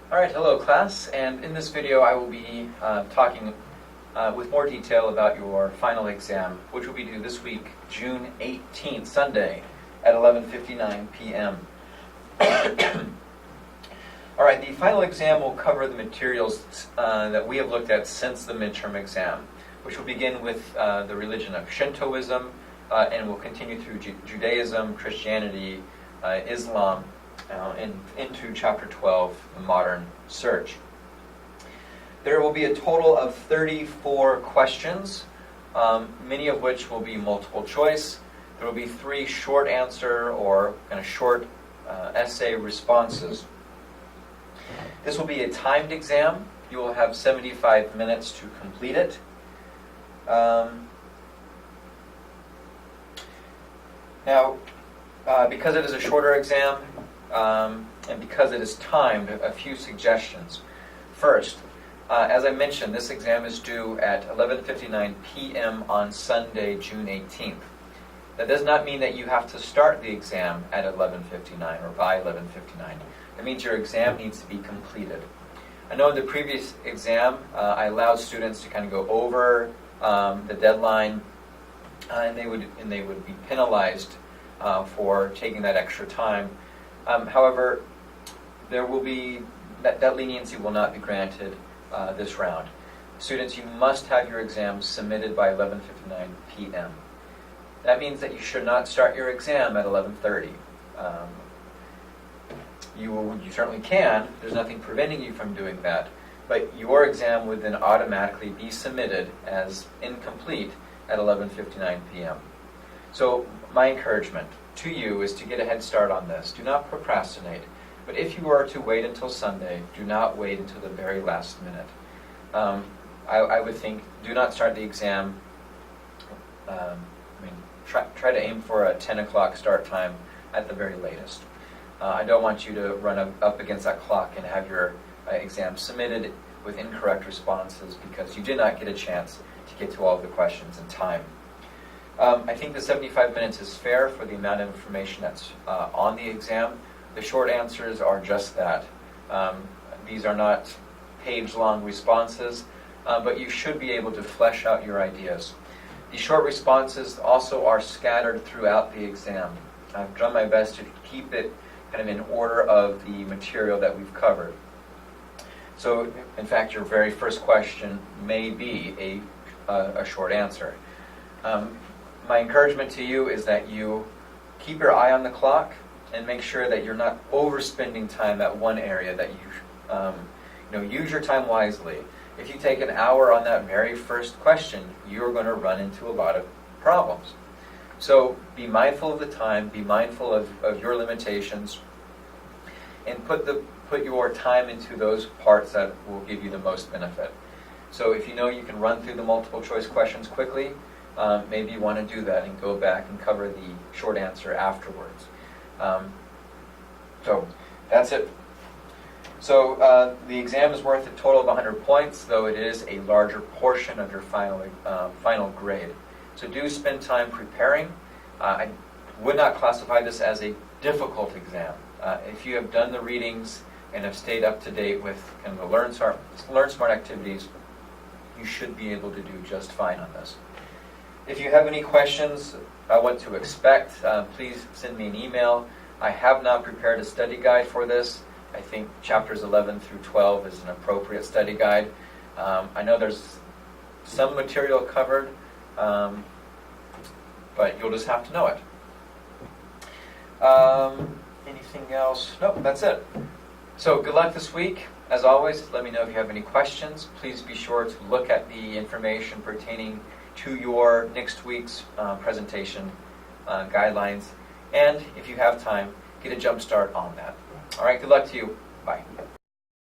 Alright, hello class, and in this video I will be talking with more detail about your final exam, which will be due this week, June 18th, Sunday, at 11:59 p.m. Alright, the final exam will cover the materials that we have looked at since the midterm exam, which will begin with the religion of Shintoism, and will continue through Judaism, Christianity, Islam, into Chapter 12, the Modern Search. There will be a total of 34 questions, many of which will be multiple choice. There will be 3 short answer or kind of short essay responses. This will be a timed exam. You will have 75 minutes to complete it. Now, because it is a shorter exam, and because it is timed, a few suggestions. First, as I mentioned, this exam is due at 11:59 p.m. on Sunday, June 18th. That does not mean that you have to start the exam at 11:59 or by 11:59. That means your exam needs to be completed. I know in the previous exam, I allowed students to kind of go over the deadline, and they would be penalized for taking that extra time. However, there will be that leniency will not be granted this round. Students, you must have your exam submitted by 11:59 p.m. That means that you should not start your exam at 11:30. You certainly can. There's nothing preventing you from doing that. But your exam would then automatically be submitted as incomplete at 11:59 p.m. So my encouragement to you is to get a head start on this. Do not procrastinate. But if you are to wait until Sunday, do not wait until the very last minute. I would think do not start the exam. Try to aim for a 10 o'clock start time at the very latest. I don't want you to run up against that clock and have your exam submitted with incorrect responses because you did not get a chance to get to all of the questions in time. I think the 75 minutes is fair for the amount of information that's on the exam. The short answers are just that. These are not page-long responses, but you should be able to flesh out your ideas. The short responses also are scattered throughout the exam. I've done my best to keep it kind of in order of the material that we've covered. So, in fact, your very first question may be a short answer. My encouragement to you is that you keep your eye on the clock and make sure that you're not overspending time at one area, that you use your time wisely. If you take an hour on that very first question, you're going to run into a lot of problems. So be mindful of the time, be mindful of your limitations, and put your time into those parts that will give you the most benefit. So if you know you can run through the multiple choice questions quickly, maybe you want to do that and go back and cover the short answer afterwards. So that's it. So the exam is worth a total of 100 points, though it is a larger portion of your final grade. So do spend time preparing. I would not classify this as a difficult exam. If you have done the readings and have stayed up to date with kind of the Learn Smart activities, you should be able to do just fine on this. If you have any questions about what to expect, please send me an email. I have not prepared a study guide for this. I think chapters 11 through 12 is an appropriate study guide. I know there's some material covered, but you'll just have to know it. Anything else? Nope, that's it. So good luck this week. As always, let me know if you have any questions. Please be sure to look at the information pertaining to your next week's presentation guidelines. And if you have time, get a jump start on that. All right, good luck to you. Bye.